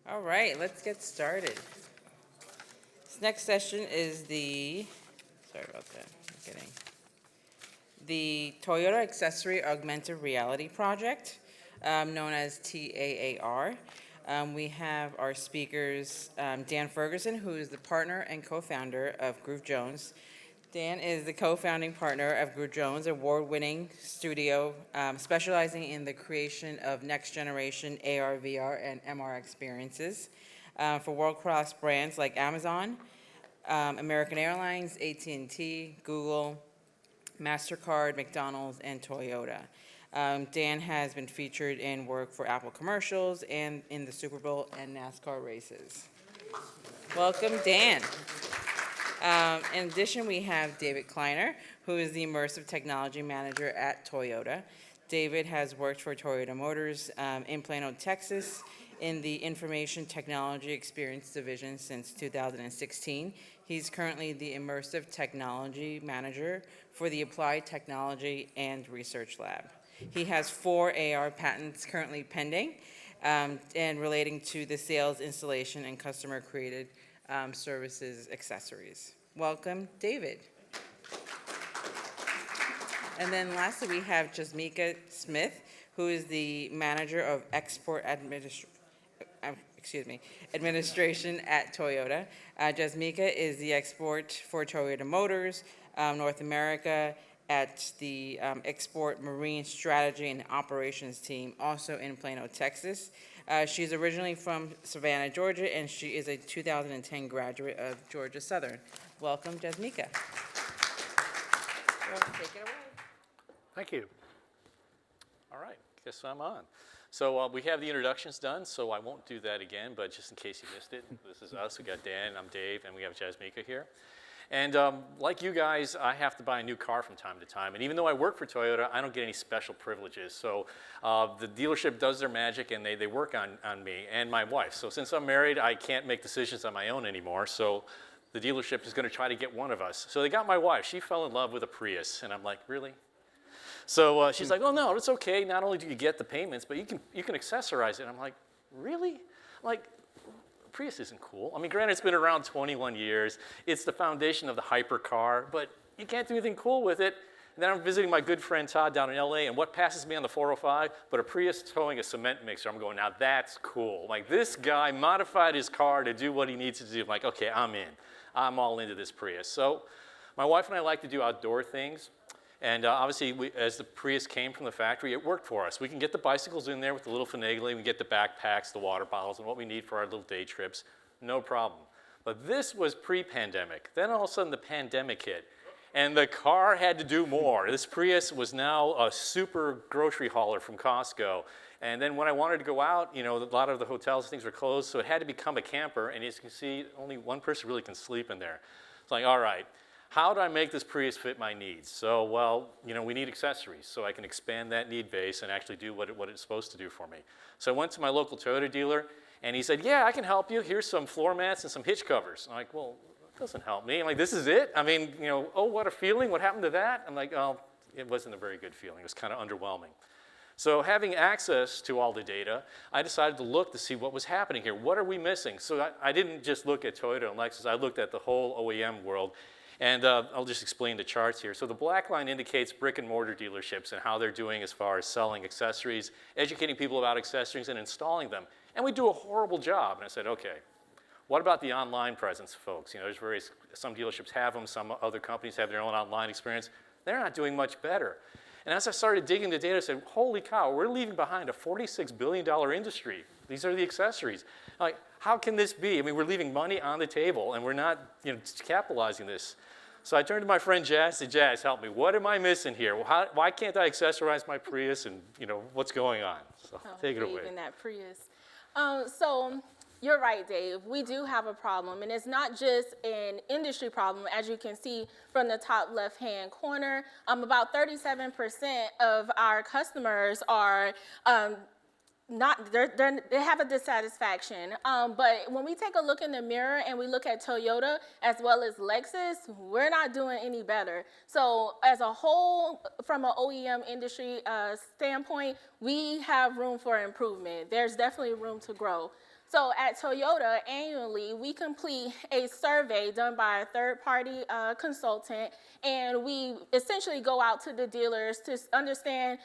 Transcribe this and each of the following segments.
All right, let's get started. This next session is sorry about that, I'm kidding. The Toyota Accessory Augmented Reality Project, known as TAAR. We have our speakers, Dan Ferguson, who is the partner and co-founder of Groove Jones. Dan is the co-founding partner of Groove Jones, award-winning studio specializing in the creation of next-generation AR, VR, and MR experiences for world-class brands like Amazon, American Airlines, AT&T, Google, MasterCard, McDonald's, and Toyota. Dan has been featured in work for Apple commercials and in the Super Bowl and NASCAR races. Welcome, Dan. In addition, we have David Kleiner, who is the Immersive Technology Manager at Toyota. David has worked for Toyota Motors in Plano, Texas, in the Information Technology Experience Division since 2016. He's currently the Immersive Technology Manager for the Applied Technology and Research Lab. He has 4 AR patents currently pending and relating to the sales, installation, and customer-created services accessories. Welcome, David. And then lastly, we have Jazmieka Smith, who is the Manager of Export Administration at Toyota. Jazmieka is the export for Toyota Motors, North America, at the Export Marine Strategy and Operations team, also in Plano, Texas. She's originally from Savannah, Georgia, and she is a 2010 graduate of Georgia Southern. Welcome, Jazmieka. Take it away. Thank you. All right, guess I'm on. So we have the introductions done, so I won't do that again, but just in case you missed it, this is us. We got Dan, I'm Dave, and we have Jazmieka here. And like you guys, I have to buy a new car from time to time. And even though I work for Toyota, I don't get any special privileges. So the dealership does their magic, and they work on me and my wife. So since I'm married, I can't make decisions on my own anymore. So the dealership is going to try to get one of us. So they got my wife. She fell in love with a Prius. And I'm like, really? So she's like, oh, no, it's okay. Not only do you get the payments, but you can accessorize it. I'm like, really? Like, Prius isn't cool. I mean, granted, it's been around 21 years. It's the foundation of the hypercar, but you can't do anything cool with it. And then I'm visiting my good friend Todd down in LA, and what passes me on the 405 but a Prius towing a cement mixer. I'm going, now that's cool. Like, this guy modified his car to do what he needs to do. I'm like, okay, I'm in. I'm all into this Prius. So my wife and I like to do outdoor things. And obviously, as the Prius came from the factory, it worked for us. We can get the bicycles in there with the little finagling. We get the backpacks, the water bottles, and what we need for our little day trips. No problem. But this was pre-pandemic. Then all of a sudden, the pandemic hit. And the car had to do more. This Prius was now a super grocery hauler from Costco. And then when I wanted to go out, you know, a lot of the hotels and things were closed, so it had to become a camper. And as you can see, only one person really can sleep in there. It's like, all right. How do I make this Prius fit my needs? So, well, you know, we need accessories so I can expand that need base and actually do what it's supposed to do for me. So I went to my local Toyota dealer, and he said, yeah, I can help you. Here's some floor mats and some hitch covers. I'm like, well, that doesn't help me. I'm like, this is it? I mean, you know, oh, what a feeling. What happened to that? I'm like, oh, it wasn't a very good feeling. It was kind of underwhelming. So having access to all the data, I decided to look to see what was happening here. What are we missing? So I didn't just look at Toyota and Lexus. I looked at the whole OEM world. And I'll just explain the charts here. So the black line indicates brick and mortar dealerships and how they're doing as far as selling accessories, educating people about accessories, and installing them. And we do a horrible job. And I said, okay, what about the online presence, folks? You know, some dealerships have them, some other companies have their own online experience. They're not doing much better. And as I started digging the data, I said, holy cow, we're leaving behind a $46 billion industry. These are the accessories. Like, how can this be? I mean, we're leaving money on the table, and we're not, you know, capitalizing this. So I turned to my friend Jazz and said, Jazz, help me. What am I missing here? Why can't I accessorize my Prius, and, you know, what's going on? So take it away. Even that Prius. So you're right, Dave. We do have a problem, and it's not just an industry problem. As you can see from the top left-hand corner, about 37% of our customers are they have a dissatisfaction. But when we take a look in the mirror and we look at Toyota as well as Lexus, we're not doing any better. So as a whole, from an OEM industry standpoint, we have room for improvement. There's definitely room to grow. So at Toyota, annually, we complete a survey done by a third-party consultant, and we essentially go out to the dealers to understand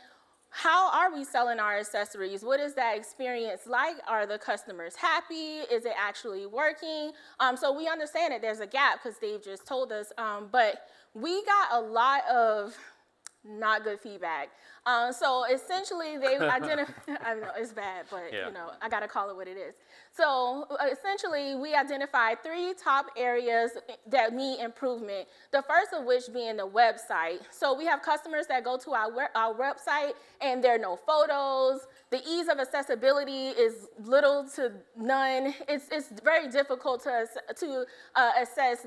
how are we selling our accessories? What is that experience like? Are the customers happy? Is it actually working? So we understand that there's a gap because Dave just told us, but we got a lot of not good feedback. So essentially they identified, I know it's bad, but Yeah. you know, I gotta call it what it is. So essentially we identified 3 top areas that need improvement. The first of which being the website. So we have customers that go to our website and there are no photos. The ease of accessibility is little to none. It's very difficult to assess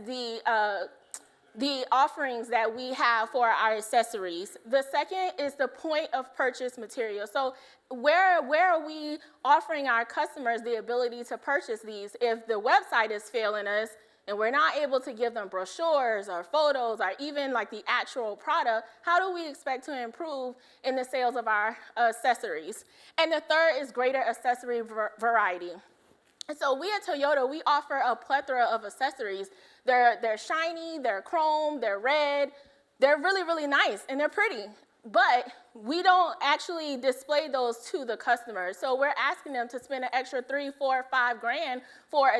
the offerings that we have for our accessories. The second is the point of purchase material. So where are we offering our customers the ability to purchase these? If the website is failing us and we're not able to give them brochures or photos or even like the actual product, how do we expect to improve in the sales of our accessories? And the third is greater accessory variety. And so we at Toyota, we offer a plethora of accessories. They're shiny, they're chrome, they're red, they're really, really nice, and they're pretty. But we don't actually display those to the customers. So we're asking them to spend an extra $3, $4, $5 grand for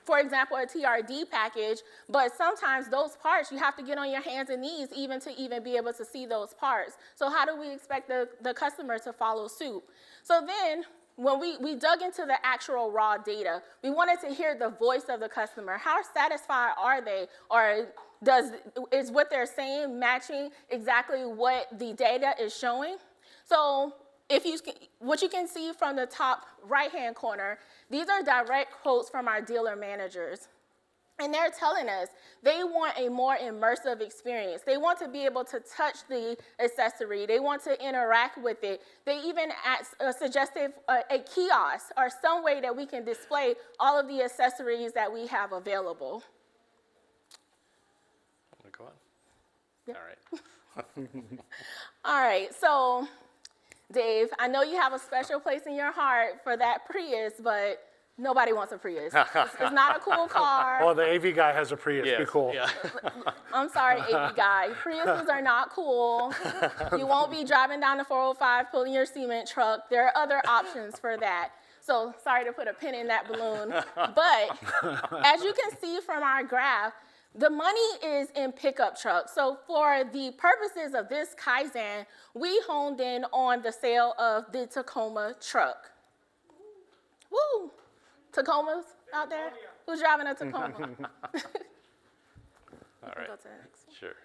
for example, a TRD package, but sometimes those parts, you have to get on your hands and knees even to even be able to see those parts. So how do we expect the customer to follow suit? So then, when we dug into the actual raw data, we wanted to hear the voice of the customer. How satisfied are they? Or is what they're saying matching exactly what the data is showing? So what you can see from the top right-hand corner, these are direct quotes from our dealer managers. And they're telling us they want a more immersive experience. They want to be able to touch the accessory. They want to interact with it. They even suggested a kiosk or some way that we can display all of the accessories that we have available. Want to go on? Yeah. All right. All right, so Dave, I know you have a special place in your heart for that Prius, but nobody wants a Prius. It's not a cool car. Well, the AV guy has a Prius. Be cool. Yeah. I'm sorry, AV guy. Priuses are not cool. You won't be driving down the 405 pulling your cement truck. There are other options for that. So sorry to put a pin in that balloon. But as you can see from our graph, the money is in pickup trucks. So for the purposes of this Kaizen, we honed in on the sale of the Tacoma truck. Woo! Tacomas out there? Who's driving a Tacoma? All right. Go to the next one. Sure.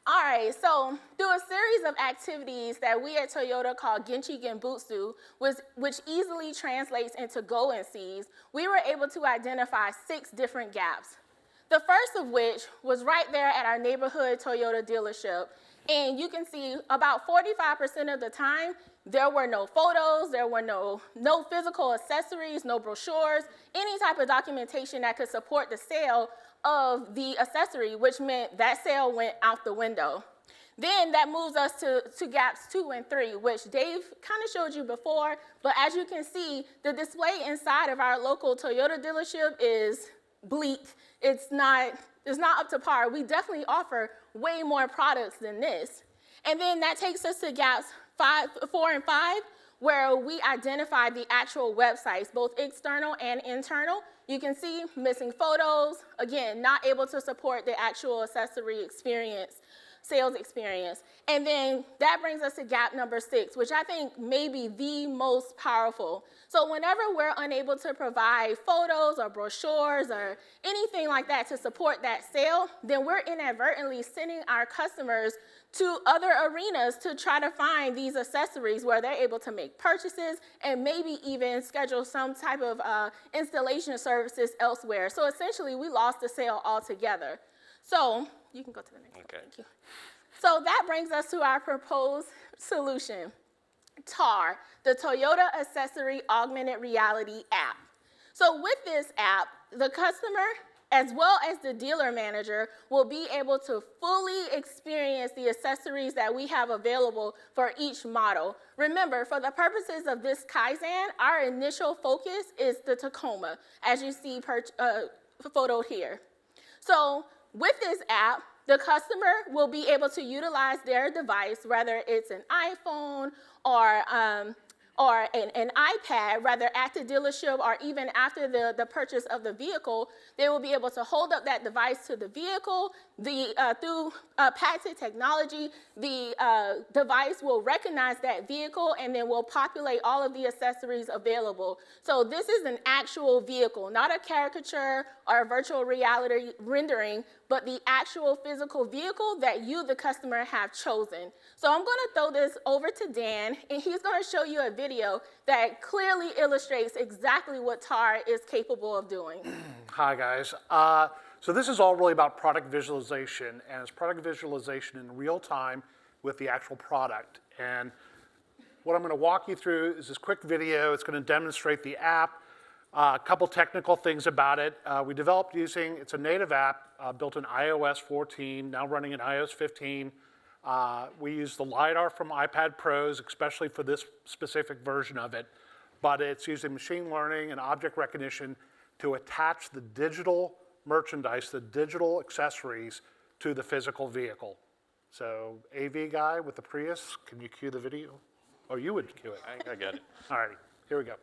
All right, so through a series of activities that we at Toyota call Genchi Genbutsu, which easily translates into go and seize, we were able to identify 6 different gaps. The first of which was right there at our neighborhood Toyota dealership. And you can see about 45% of the time, there were no photos, there were no physical accessories, no brochures, any type of documentation that could support the sale of the accessory, which meant that sale went out the window. Then that moves us to gaps 2 and 3, which Dave kind of showed you before, but as you can see, the display inside of our local Toyota dealership is bleak. It's not up to par. We definitely offer way more products than this. And then that takes us to gaps 4 and 5, where we identify the actual websites, both external and internal. You can see missing photos, again, not able to support the actual accessory experience, sales experience. And then that brings us to gap number 6, which I think may be the most powerful. So whenever we're unable to provide photos or brochures or anything like that to support that sale, then we're inadvertently sending our customers to other arenas to try to find these accessories where they're able to make purchases and maybe even schedule some type of installation services elsewhere. So essentially, we lost the sale altogether. So you can go to the next one. Thank you. So that brings us to our proposed solution, TAAR, the Toyota Accessory Augmented Reality app. So with this app, the customer as well as the dealer manager, will be able to fully experience the accessories that we have available for each model. Remember, for the purposes of this Kaizen, our initial focus is the Tacoma, as you see photoed here. So with this app, the customer will be able to utilize their device, whether it's an iPhone or an iPad, rather at the dealership or even after the purchase of the vehicle. They will be able to hold up that device to the vehicle. Through patented technology, the device will recognize that vehicle and then will populate all of the accessories available. So this is an actual vehicle, not a caricature or a virtual reality rendering, but the actual physical vehicle that you, the customer, have chosen. So I'm going to throw this over to Dan, and he's going to show you a video that clearly illustrates exactly what TAAR is capable of doing. Hi, guys. So this is all really about product visualization, and it's product visualization in real time with the actual product. And what I'm going to walk you through is this quick video. It's going to demonstrate the app, a couple technical things about it. We developed using, it's a native app built in iOS 14, now running in iOS 15. We use the LiDAR from iPad Pros, especially for this specific version of it, but it's using machine learning and object recognition to attach the digital merchandise, the digital accessories to the physical vehicle. So AV guy with the Prius, can you cue the video? Oh, you would cue it. I got it. All righty, here we go.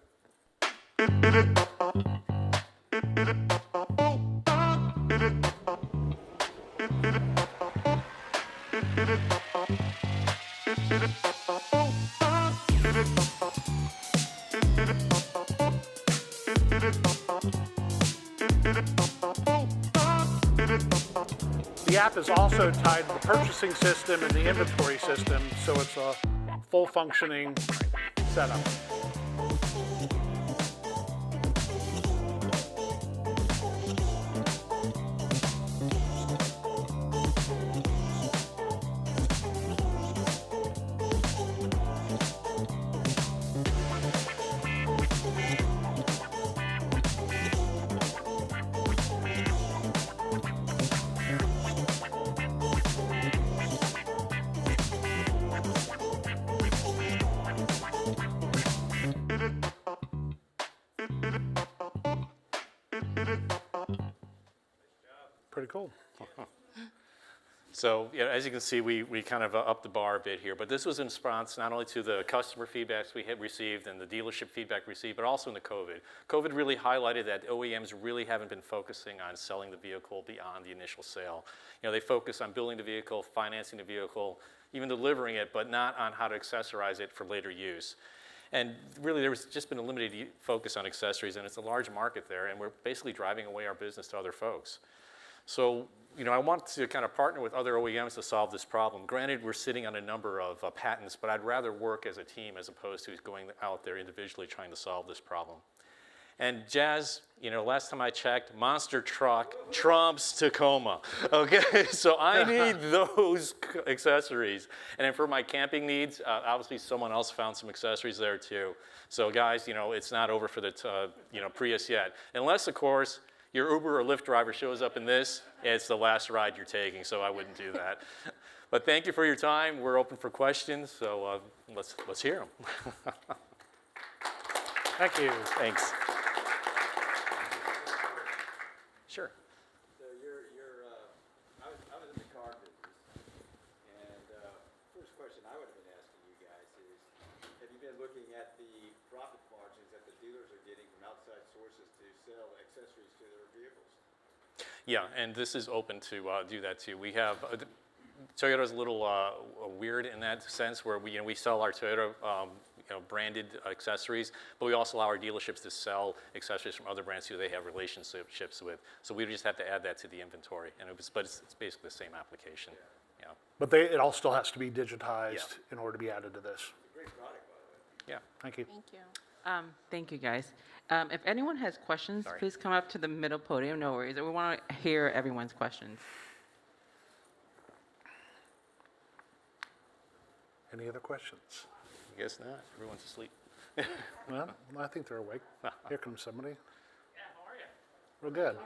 The app is also tied to the purchasing system and the inventory system, so it's a full functioning setup. Pretty cool. So, as you can see, we kind of upped the bar a bit here, but this was in response not only to the customer feedbacks we had received and the dealership feedback received, but also in the COVID. COVID really highlighted that OEMs really haven't been focusing on selling the vehicle beyond the initial sale. They focus on building the vehicle, financing the vehicle, even delivering it, but not on how to accessorize it for later use. And really, there's just been a limited focus on accessories, and it's a large market there, and we're basically driving away our business to other folks. So, I want to kind of partner with other OEMs to solve this problem. Granted, we're sitting on a number of patents, but I'd rather work as a team as opposed to going out there individually trying to solve this problem. And Jazz, last time I checked, monster truck trumps Tacoma. Okay, so I need those accessories. And then for my camping needs, obviously someone else found some accessories there too. So guys, it's not over for the Prius yet. Unless, of course, your Uber or Lyft driver shows up in this, it's the last ride you're taking, so I wouldn't do that. But thank you for your time. We're open for questions, so let's hear them. Thank you. Thanks. Sure. So I was in the car business, and first question I would have been asking you guys is, have you been looking at the profit margins that the dealers are getting from outside sources to sell accessories to their vehicles? Yeah, and this is open to do that too. We have Toyota's a little weird in that sense, where we sell our Toyota branded accessories, but we also allow our dealerships to sell accessories from other brands who they have relationships with. So we just have to add that to the inventory, but it's basically the same application. Yeah. But it all still has to be digitized in order to be added to this. Great product, by the way. Yeah. Thank you. Thank you. Thank you, guys. If anyone has questions, Sorry. please come up to the middle podium. No worries. We want to hear everyone's questions. Any other questions? I guess not. Everyone's asleep. Well, I think they're awake. Here comes somebody. Yeah, how are you? Real good.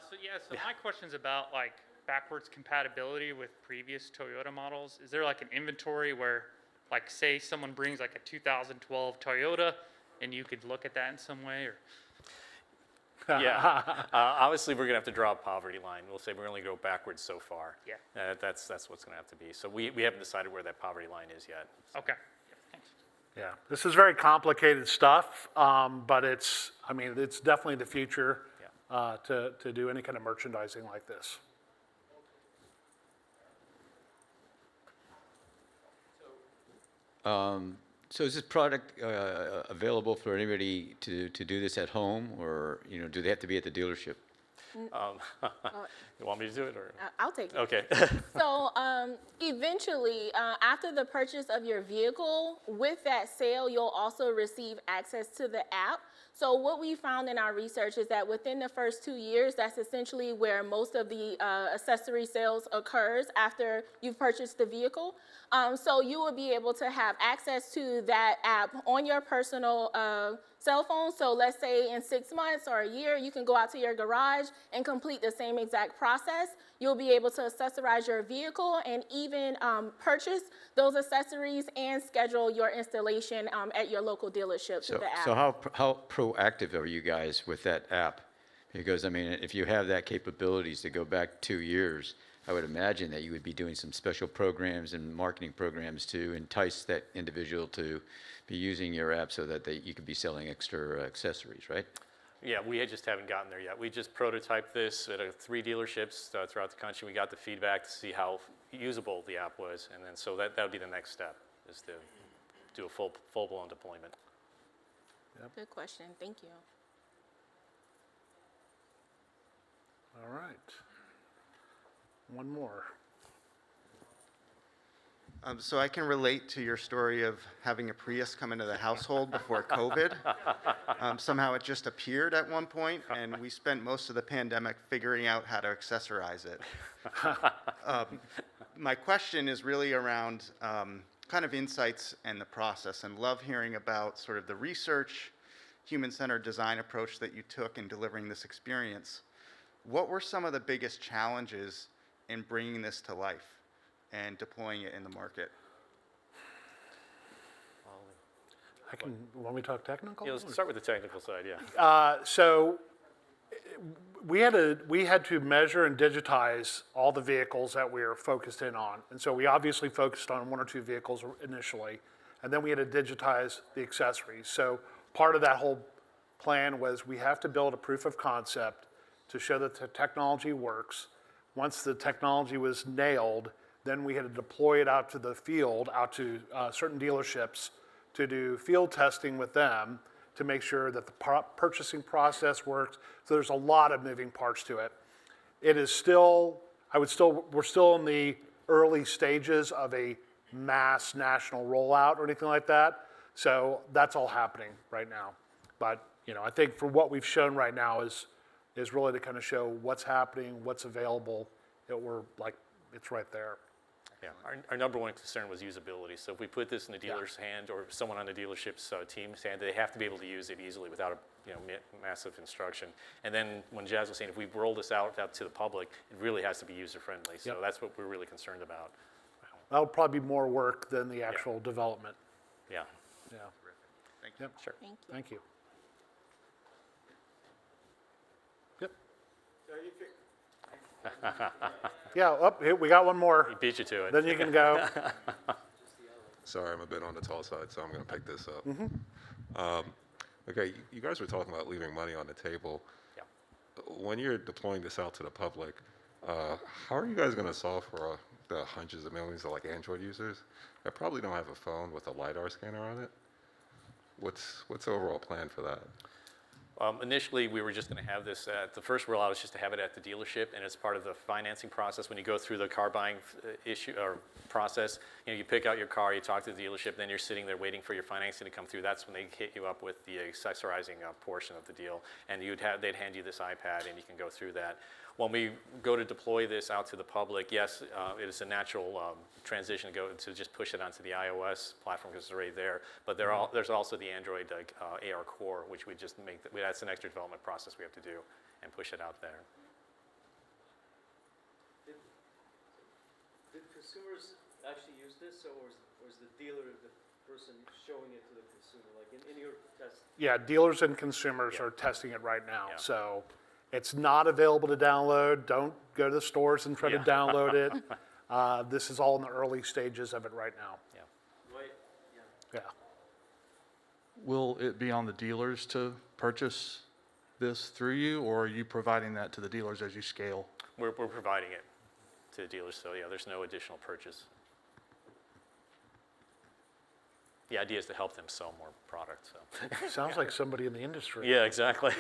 So my question's about like backwards compatibility with previous Toyota models. Is there like an inventory where, like, say someone brings like a 2012 Toyota, and you could look at that in some way, or? Yeah. Obviously, we're going to have to draw a poverty line. We'll say we're only go backwards so far. Yeah. That's what's going to have to be. So we haven't decided where that poverty line is yet. Okay. Yeah, thanks. Yeah, this is very complicated stuff, but it's definitely the future to do any kind of merchandising like this. So is this product available for anybody to do this at home, or do they have to be at the dealership? You want me to do it, or? I'll take it. Okay. So eventually, after the purchase of your vehicle, with that sale, you'll also receive access to the app. So what we found in our research is that within the first 2 years, that's essentially where most of the accessory sales occurs after you've purchased the vehicle. So you will be able to have access to that app on your personal cell phone. So let's say in 6 months or a year, you can go out to your garage and complete the same exact process. You'll be able to accessorize your vehicle and even purchase those accessories and schedule your installation at your local dealership through the app. So how proactive are you guys with that app? Because, I mean, if you have that capabilities to go back 2 years, I would imagine that you would be doing some special programs and marketing programs to entice that individual to be using your app so that you could be selling extra accessories, right? Yeah, we just haven't gotten there yet. We just prototyped this at 3 dealerships throughout the country. We got the feedback to see how usable the app was, and then so that would be the next step, is to do a full-blown deployment. Good question. Thank you. All right. One more. So I can relate to your story of having a Prius come into the household before COVID. Somehow it just appeared at one point, and we spent most of the pandemic figuring out how to accessorize it. My question is really around kind of insights and the process, and love hearing about sort of the research, human-centered design approach that you took in delivering this experience. What were some of the biggest challenges in bringing this to life and deploying it in the market? Want me to talk technical? Yeah, let's start with the technical side, yeah. So we had to measure and digitize all the vehicles that we were focused in on. And so we obviously focused on 1 or 2 vehicles initially, and then we had to digitize the accessories. So part of that whole plan was we have to build a proof of concept to show that the technology works. Once the technology was nailed, then we had to deploy it out to the field, out to certain dealerships to do field testing with them to make sure that the purchasing process works. So there's a lot of moving parts to it. It is still, we're still in the early stages of a mass national rollout or anything like that. So that's all happening right now. But, I think for what we've shown right now is really to kind of show what's happening, what's available. It's right there. Yeah, our number one concern was usability. So if we put this in the dealer's hand or someone on the dealership's team's hand, they have to be able to use it easily without a massive instruction. And then when Jazz was saying, if we roll this out to the public, it really has to be user-friendly. So that's what we're really concerned about. That'll probably be more work than the actual development. Yeah. Yeah. Thank you. Yep. Sure. Thank you. Thank you. Yep. So you pick, Yeah, here, we got one more. He beat you to it. Then you can go. Sorry, I'm a bit on the tall side, so I'm going to pick this up. Okay, you guys were talking about leaving money on the table. Yeah. When you're deploying this out to the public, how are you guys going to solve for the hundreds of millions of Android users that probably don't have a phone with a LiDAR scanner on it? What's the overall plan for that? Initially, we were just going to have this the first rollout was just to have it at the dealership, and it's part of the financing process. When you go through the car buying issue or process, you pick out your car, you talk to the dealership, then you're sitting there waiting for your financing to come through. That's when they hit you up with the accessorizing portion of the deal, and they'd hand you this iPad, and you can go through that. When we go to deploy this out to the public, yes, it is a natural transition to just push it onto the iOS platform because it's already there. But there's also the Android AR core, which we just that's an extra development process we have to do and push it out there. consumers actually use this, or is the dealer the person showing it to the consumer, like in your test? Yeah, dealers and consumers are testing it right now. Yeah. So it's not available to download. Don't go to the stores and try to Yeah. download it. This is all in the early stages of it right now. Yeah. Right, yeah. Yeah. Will it be on the dealers to purchase this through you, or are you providing that to the dealers as you scale? We're providing it to the dealers, so yeah, there's no additional purchase. The idea is to help them sell more product, so. Sounds like somebody in the industry. Yeah, exactly.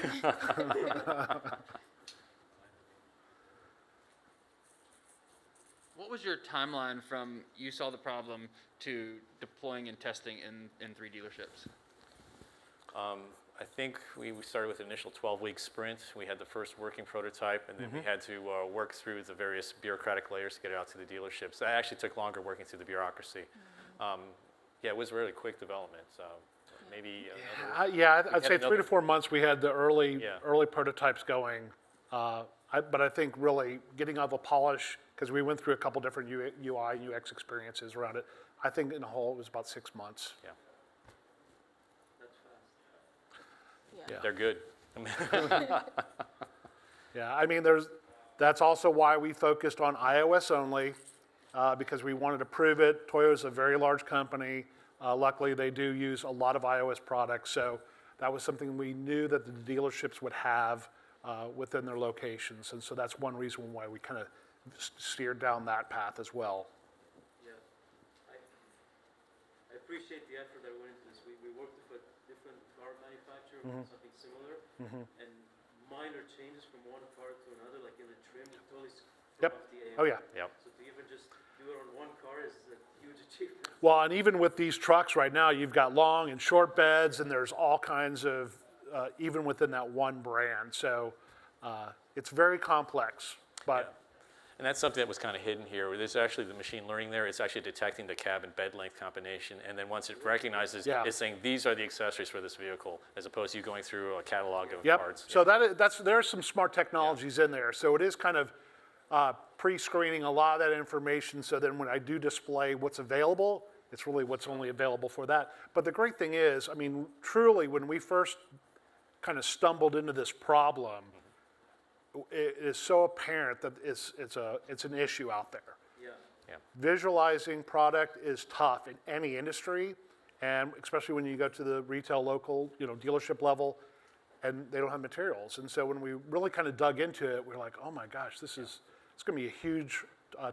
What was your timeline from you saw the problem to deploying and testing in 3 dealerships? I think we started with an initial 12-week sprint. We had the first working prototype, and then we had to work through the various bureaucratic layers to get it out to the dealerships. That actually took longer working through the bureaucracy. Yeah, it was really quick development, so maybe another, Yeah, I'd had say 3 another- to 4 months, we had the early Yeah. prototypes going. But I think really getting all the polish, because we went through a couple different UI and UX experiences around it. I think in the whole, it was about 6 months. yeah, That's fast. Yeah. they're good. Yeah, I mean, that's also why we focused on iOS only, because we wanted to prove it. Toyota's a very large company. Luckily, they do use a lot of iOS products, so that was something we knew that the dealerships would have within their locations, and so that's one reason why we kind of steered down that path as well. Yeah. I appreciate the effort that went into this. We worked with a different car manufacturer on something similar, and minor changes from one car to another, like in the trim, it totally Yep. off the AM. Oh, yeah. Yep. So to even just do it on one car is a huge achievement. Well, and even with these trucks right now, you've got long and short beds, and there's all kinds of, even within that one brand. So it's very complex, but And that's something that was kind of hidden here. There's actually the machine learning there. It's actually detecting the cab and bed length combination. And then once it recognizes, Yeah. it's saying these are the accessories for this vehicle, as opposed to you going through a catalog of yep. parts. So there's some smart technologies in there. So it is kind of pre-screening a lot of that information. So then when I do display what's available, it's really what's only available for that. But the great thing is, I mean, truly, when we first kind of stumbled into this problem, it is so apparent that it's an issue out there. Yeah. Yeah. Visualizing product is tough in any industry, and especially when you go to the retail local, dealership level, and they don't have materials. And so when we really kind of dug into it, we're like, oh my gosh, it's going to be a huge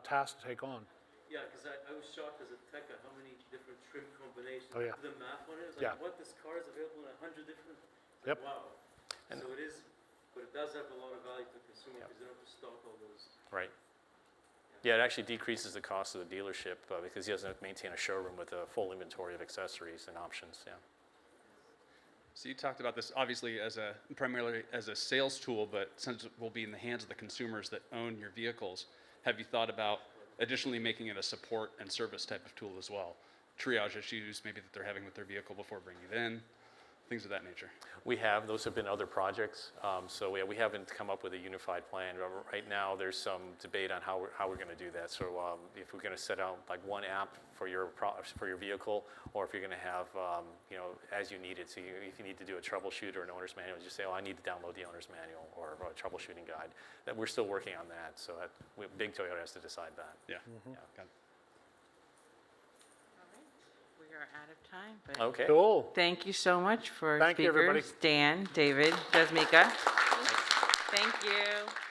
task to take on. Yeah, because I was shocked as a tech at how many different trim combinations. Oh, yeah. The math on it is Yeah. like, what, this car is available in 100 different? Yep. Wow. So it is, but it does have a lot of value to the consumer because they don't have to stock all those. Right. Yeah, it actually decreases the cost of the dealership because he doesn't have to maintain a showroom with a full inventory of accessories and options, yeah. So you talked about this obviously primarily as a sales tool, but since it will be in the hands of the consumers that own your vehicles, have you thought about additionally making it a support and service type of tool as well? Triage issues maybe that they're having with their vehicle before bringing it in, things of that nature. Those have been other projects. So we haven't come up with a unified plan. Right now, there's some debate on how we're going to do that. So if we're going to set out like one app for your vehicle, or if you're going to have, as you need it. So if you need to do a troubleshoot or an owner's manual, just say, oh, I need to download the owner's manual or a troubleshooting guide. That we're still working on that. So Big Toyota has to decide that. Yeah. Yeah. Got it. We are out of time, but Okay. Cool. thank you so much for Thank you, everybody. speakers. Dan, David, Jazmieka. Thank you.